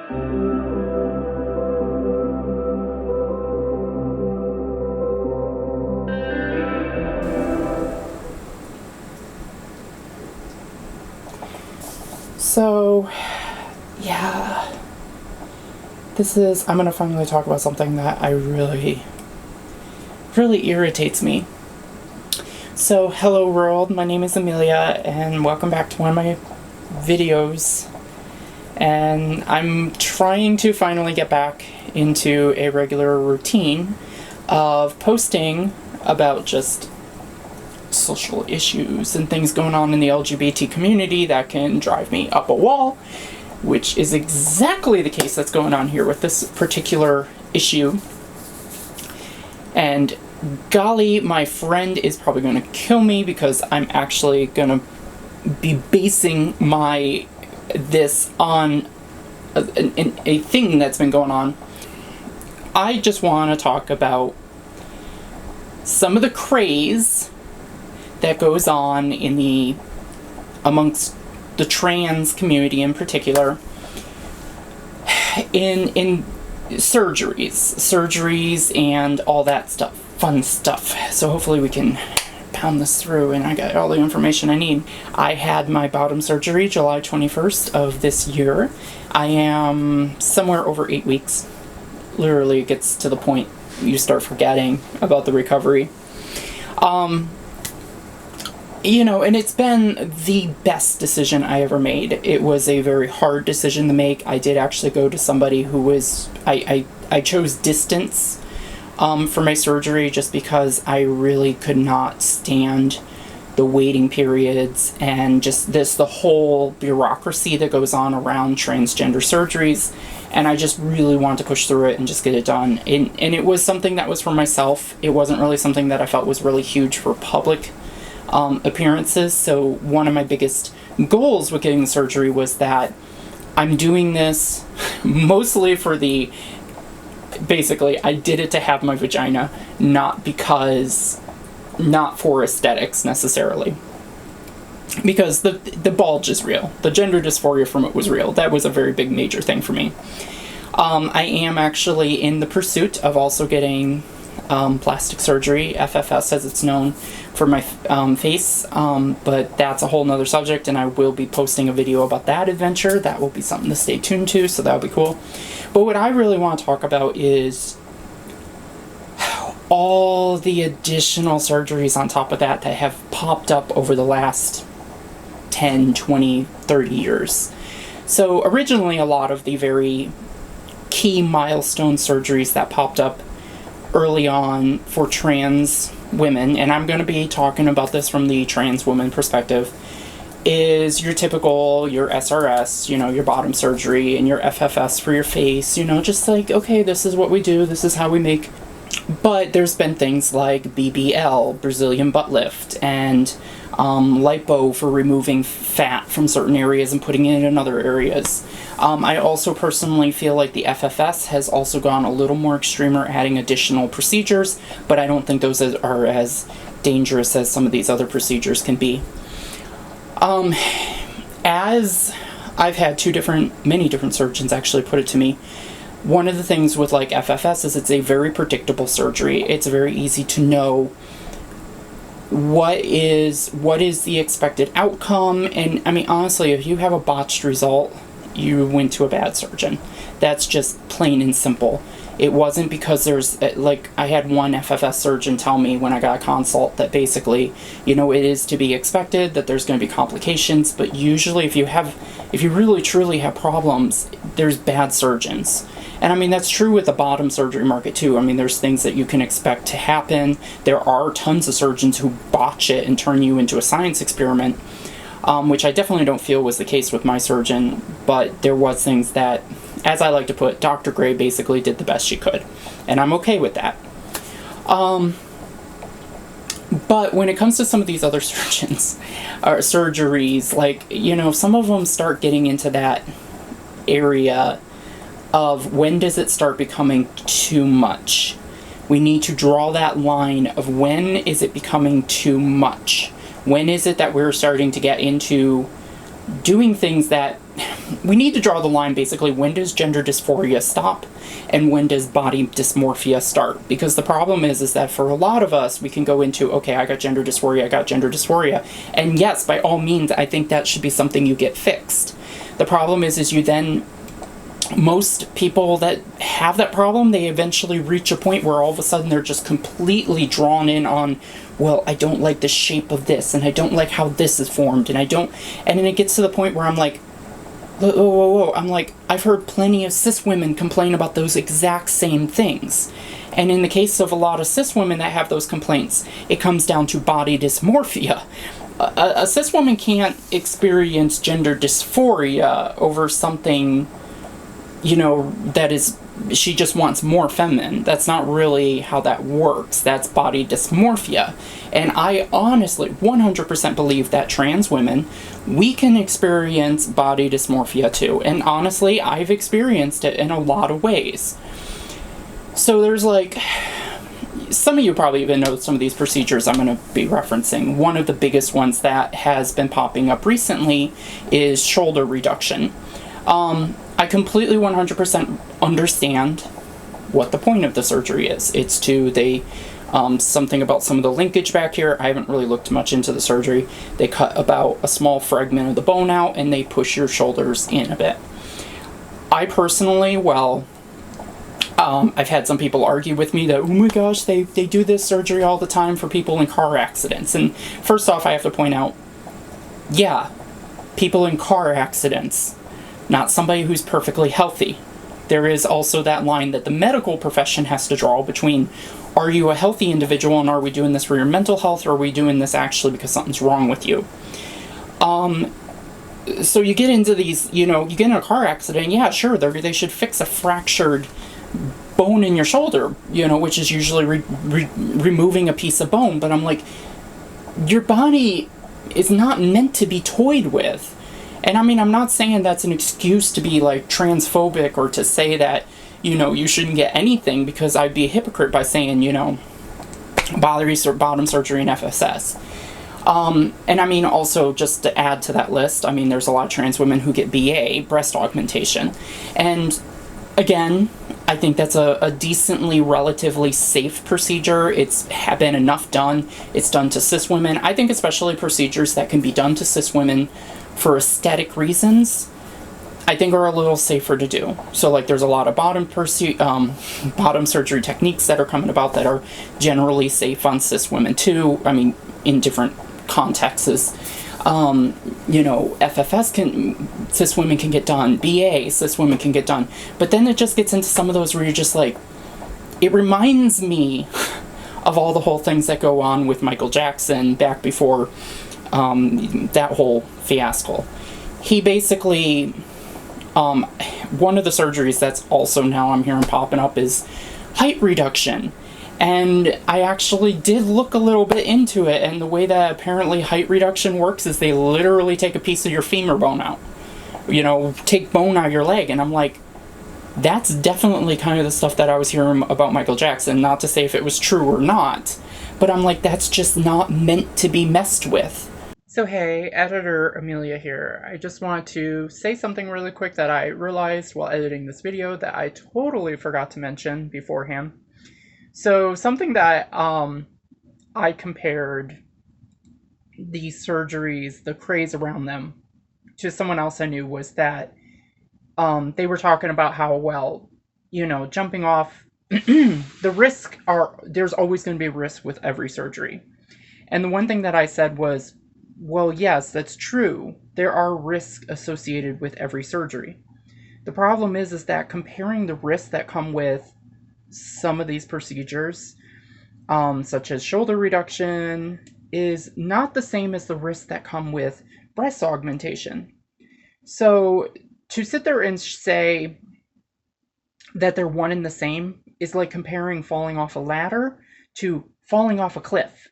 So, yeah, I'm going to finally talk about something that really irritates me. So, hello world, my name is Amelia, and welcome back to one of my videos. And I'm trying to finally get back into a regular routine of posting about just social issues and things going on in the LGBT community that can drive me up a wall, which is exactly the case that's going on here with this particular issue. And golly, my friend is probably going to kill me because I'm actually going to be basing this on a thing that's been going on. I just want to talk about some of the craze that goes on amongst the trans community in particular in surgeries and all that stuff, fun stuff. So hopefully we can pound this through and I got all the information I need. I had my bottom surgery July 21st of this year. I am somewhere over 8 weeks. Literally, it gets to the point you start forgetting about the recovery. And it's been the best decision I ever made. It was a very hard decision to make. I did actually go to somebody who was, I chose distance for my surgery just because I really could not stand the waiting periods and just the whole bureaucracy that goes on around transgender surgeries. And I just really wanted to push through it and just get it done. And it was something that was for myself. It wasn't really something that I felt was really huge for public appearances. So one of my biggest goals with getting the surgery was that I'm doing this mostly basically I did it to have my vagina, not for aesthetics necessarily. Because the bulge is real. The gender dysphoria from it was real. That was a very big major thing for me. I am actually in the pursuit of also getting plastic surgery, FFS as it's known, for my face, but that's a whole nother subject, and I will be posting a video about that adventure. That will be something to stay tuned to, so that'll be cool. But what I really want to talk about is all the additional surgeries on top of that have popped up over the last 10, 20, 30 years. So originally a lot of the very key milestone surgeries that popped up early on for trans women, and I'm going to be talking about this from the trans woman perspective, is your SRS, your bottom surgery, and your FFS for your face, just like, okay, this is what we do, this is how we make. But there's been things like BBL, Brazilian butt lift, and lipo for removing fat from certain areas and putting it in other areas. I also personally feel like the FFS has also gone a little more extreme, or adding additional procedures, but I don't think those are as dangerous as some of these other procedures can be. As I've had many different surgeons actually put it to me, one of the things with like FFS is it's a very predictable surgery. It's very easy to know what is the expected outcome. And I mean, honestly, if you have a botched result, you went to a bad surgeon. That's just plain and simple. It wasn't because I had one FFS surgeon tell me when I got a consult that basically, it is to be expected that there's going to be complications, but usually if you really truly have problems, there's bad surgeons. And I mean, that's true with the bottom surgery market too. I mean, there's things that you can expect to happen. There are tons of surgeons who botch it and turn you into a science experiment, which I definitely don't feel was the case with my surgeon, but there was things that, as I like to put, Dr. Gray basically did the best she could, and I'm okay with that. But when it comes to some of these other surgeons, or surgeries, like, some of them start getting into that area of when does it start becoming too much? We need to draw that line of when is it becoming too much? When is it that we're starting to get into doing things that we need to draw the line basically, when does gender dysphoria stop and when does body dysmorphia start? Because the problem is that for a lot of us, we can go into, okay, I got gender dysphoria, and yes, by all means, I think that should be something you get fixed. The problem is you then, most people that have that problem, they eventually reach a point where all of a sudden they're just completely drawn in on, well, I don't like the shape of this, and I don't like how this is formed, and then it gets to the point where I'm like, whoa, I'm like, I've heard plenty of cis women complain about those exact same things. And in the case of a lot of cis women that have those complaints, it comes down to body dysmorphia. A cis woman can't experience gender dysphoria over something, that is, she just wants more feminine. That's not really how that works. That's body dysmorphia. And I honestly 100% believe that trans women, we can experience body dysmorphia too. And honestly, I've experienced it in a lot of ways. So there's some of you probably even know some of these procedures I'm going to be referencing. One of the biggest ones that has been popping up recently is shoulder reduction. I completely 100% understand what the point of the surgery is. It's something about some of the linkage back here. I haven't really looked much into the surgery. They cut about a small fragment of the bone out and they push your shoulders in a bit. I personally, I've had some people argue with me that, oh my gosh, they do this surgery all the time for people in car accidents. And first off, I have to point out, yeah, people in car accidents, not somebody who's perfectly healthy. There is also that line that the medical profession has to draw between, are you a healthy individual and are we doing this for your mental health, or are we doing this actually because something's wrong with you? So you get into these, you get in a car accident, yeah, sure, they should fix a fractured bone in your shoulder, which is usually removing a piece of bone. But I'm like, your body is not meant to be toyed with. And I mean, I'm not saying that's an excuse to be transphobic or to say that, you shouldn't get anything, because I'd be a hypocrite by saying, bottom surgery and FSS. And I mean, also just to add to that list, I mean, there's a lot of trans women who get BA, breast augmentation. And again, I think that's a decently, relatively safe procedure. It's been enough done. It's done to cis women. I think especially procedures that can be done to cis women for aesthetic reasons, I think are a little safer to do. So there's a lot of bottom surgery techniques that are coming about that are generally safe on cis women too. I mean, in different contexts. FFS cis women can get done. BA, cis women can get done. But then it just gets into some of those where you're just it reminds me of all the whole things that go on with Michael Jackson back before that whole fiasco. He basically, one of the surgeries that's also now I'm hearing popping up is height reduction. And I actually did look a little bit into it, and the way that apparently height reduction works is they literally take a piece of your femur bone out. Take bone out of your leg, and I'm like, that's definitely kind of the stuff that I was hearing about Michael Jackson. Not to say if it was true or not, but I'm like, that's just not meant to be messed with. So hey, editor Amelia here. I just wanted to say something really quick that I realized while editing this video that I totally forgot to mention beforehand. So something that I compared these surgeries, the craze around them, to someone else I knew was that they were talking about how, jumping off, there's always going to be a risk with every surgery. And the one thing that I said was, well, yes, that's true. There are risks associated with every surgery. The problem is that comparing the risks that come with some of these procedures, such as shoulder reduction, is not the same as the risks that come with breast augmentation. So to sit there and say that they're one and the same is like comparing falling off a ladder to falling off a cliff.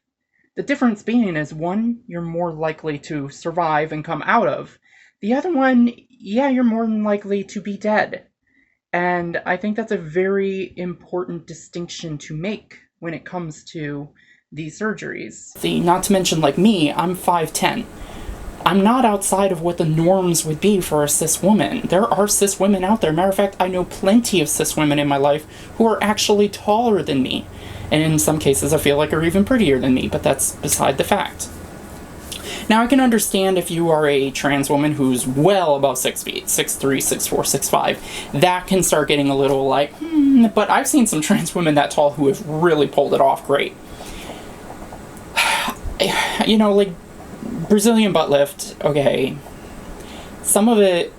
The difference being is one, you're more likely to survive and come out of. The other one, yeah, you're more than likely to be dead. And I think that's a very important distinction to make when it comes to these surgeries. Not to mention, me, I'm 5'10". I'm not outside of what the norms would be for a cis woman. There are cis women out there. Matter of fact, I know plenty of cis women in my life who are actually taller than me. And in some cases, I feel like are even prettier than me, but that's beside the fact. Now, I can understand if you are a trans woman who's well above 6 feet, 6'3", 6'4", 6'5", that can start getting a little like, but I've seen some trans women that tall who have really pulled it off great. You know, like, Brazilian butt lift, okay, some of it,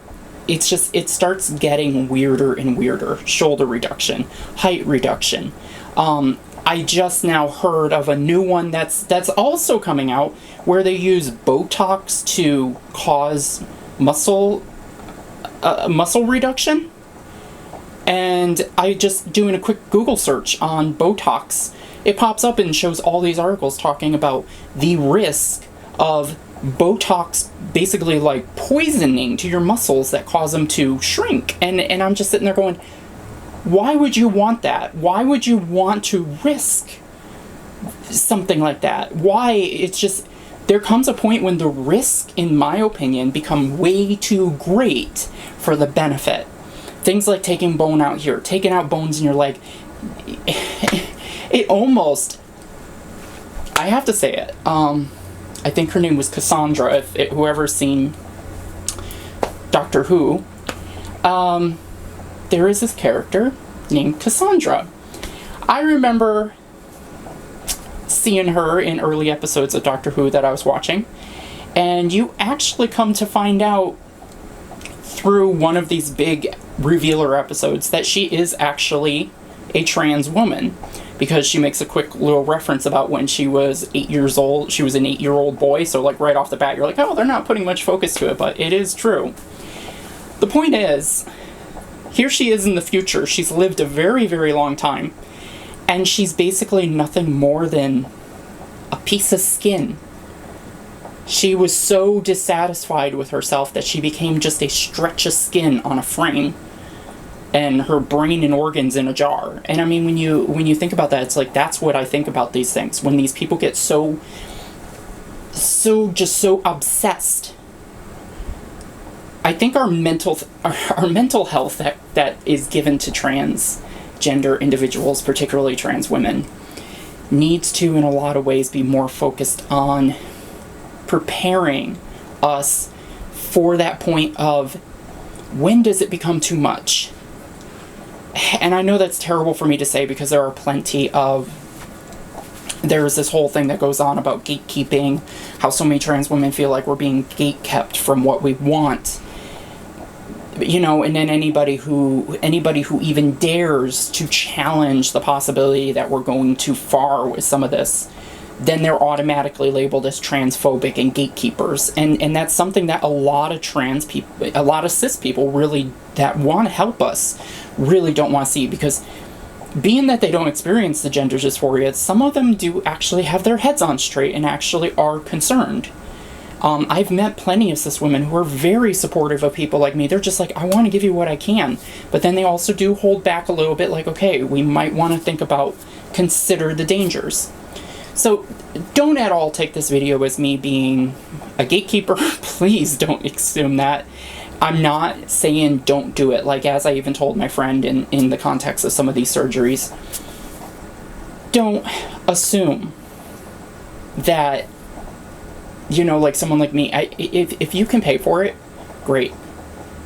it's just, it starts getting weirder and weirder. Shoulder reduction, height reduction. I just now heard of a new one that's also coming out where they use Botox to cause muscle reduction. And I just doing a quick Google search on Botox, it pops up and shows all these articles talking about the risk of Botox basically like poisoning to your muscles that cause them to shrink. And I'm just sitting there going, why would you want that? Why would you want to risk something like that? Why? It's just, there comes a point when the risk, in my opinion, become way too great for the benefit. Things like taking bone out here, taking out bones in your leg, it almost, I have to say it, I think her name was Cassandra, whoever's seen Doctor Who, there is this character named Cassandra. I remember seeing her in early episodes of Doctor Who that I was watching, and you actually come to find out through one of these big revealer episodes that she is actually a trans woman, because she makes a quick little reference about when she was 8 years old. She was an 8-year-old boy, so like right off the bat you're like, oh, they're not putting much focus to it, but it is true. The point is, here she is in the future. She's lived a very, very long time, and she's basically nothing more than a piece of skin. She was so dissatisfied with herself that she became just a stretch of skin on a frame, and her brain and organs in a jar. And I mean, when you think about that, it's like, that's what I think about these things. When these people get so obsessed, I think our mental health that is given to transgender individuals, particularly trans women, needs to, in a lot of ways, be more focused on preparing us for that point of, when does it become too much? And I know that's terrible for me to say, because there are plenty of, there's this whole thing that goes on about gatekeeping, how so many trans women feel like we're being gatekept from what we want. You know, and then anybody who even dares to challenge the possibility that we're going too far with some of this, then they're automatically labeled as transphobic and gatekeepers. And that's something that a lot of trans people, a lot of cis people really, that want to help us, really don't want to see, because being that they don't experience the gender dysphoria, some of them do actually have their heads on straight and actually are concerned. I've met plenty of cis women who are very supportive of people like me. They're just like, I want to give you what I can. But then they also do hold back a little bit, like, okay, we might want to think about, consider the dangers. So don't at all take this video as me being a gatekeeper. Please don't assume that. I'm not saying don't do it. Like, as I even told my friend in the context of some of these surgeries, don't assume that, you know, like someone like me, if you can pay for it, great.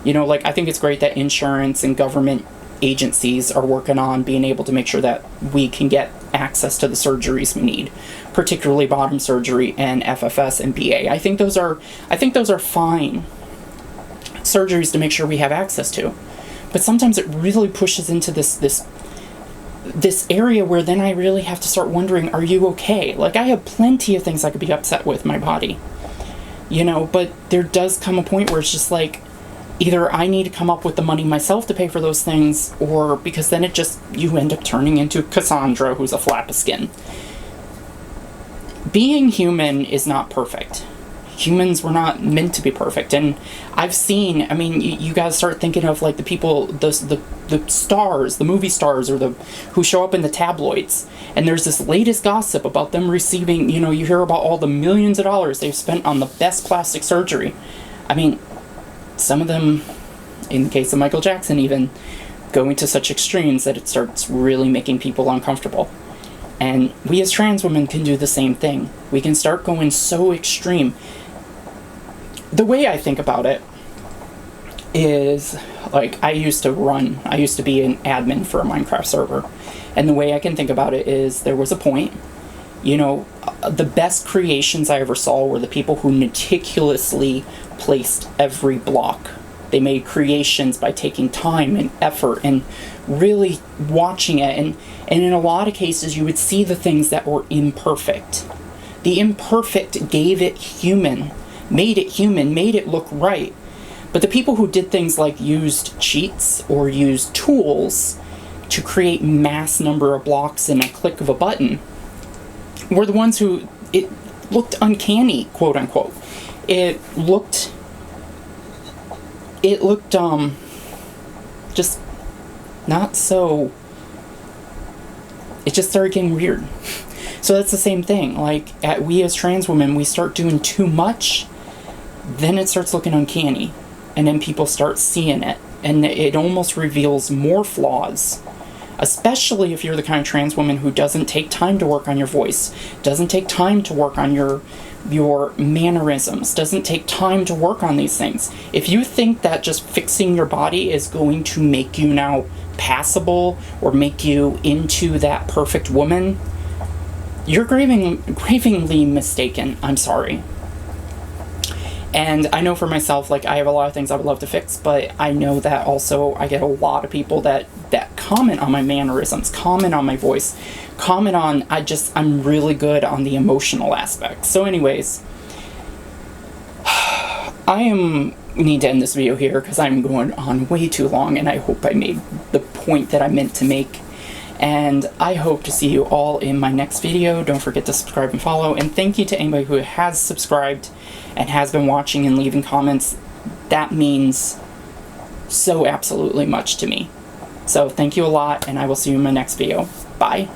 You know, like, I think it's great that insurance and government agencies are working on being able to make sure that we can get access to the surgeries we need, particularly bottom surgery and FFS and BA. I think those are fine surgeries to make sure we have access to. But sometimes it really pushes into this area where then I really have to start wondering, are you okay? Like, I have plenty of things I could be upset with my body, you know, but there does come a point where it's just like, either I need to come up with the money myself to pay for those things, or because then it just, you end up turning into Cassandra, who's a flap of skin. Being human is not perfect. humans were not meant to be perfect. And I've seen, I mean, you guys start thinking of like the people, the stars, the movie stars, or the who show up in the tabloids, and there's this latest gossip about them receiving, you hear about all the millions of dollars they've spent on the best plastic surgery. I mean, some of them, in the case of Michael Jackson even, going to such extremes that it starts really making people uncomfortable. And we as trans women can do the same thing. We can start going so extreme. The way I think about it is, like, I used to be an admin for a Minecraft server. And the way I can think about it is, there was a point, the best creations I ever saw were the people who meticulously placed every block. They made creations by taking time and effort and really watching it. And in a lot of cases, you would see the things that were imperfect. The imperfect gave it human, made it look right. But the people who did things like used cheats or used tools to create mass number of blocks in a click of a button were the ones who, it looked uncanny, quote unquote. It looked just not so, it just started getting weird. So that's the same thing. Like, we as trans women, we start doing too much, then it starts looking uncanny. And then people start seeing it. And it almost reveals more flaws. Especially if you're the kind of trans woman who doesn't take time to work on your voice, doesn't take time to work on your mannerisms, doesn't take time to work on these things. If you think that just fixing your body is going to make you now passable or make you into that perfect woman, you're gravely mistaken. I'm sorry. And I know for myself, like, I have a lot of things I would love to fix, but I know that also I get a lot of people that comment on my mannerisms, comment on my voice, comment on, I'm really good on the emotional aspect. So anyways, I need to end this video here because I'm going on way too long, and I hope I made the point that I meant to make. And I hope to see you all in my next video. Don't forget to subscribe and follow. And thank you to anybody who has subscribed and has been watching and leaving comments. That means so absolutely much to me. So thank you a lot, and I will see you in my next video. Bye.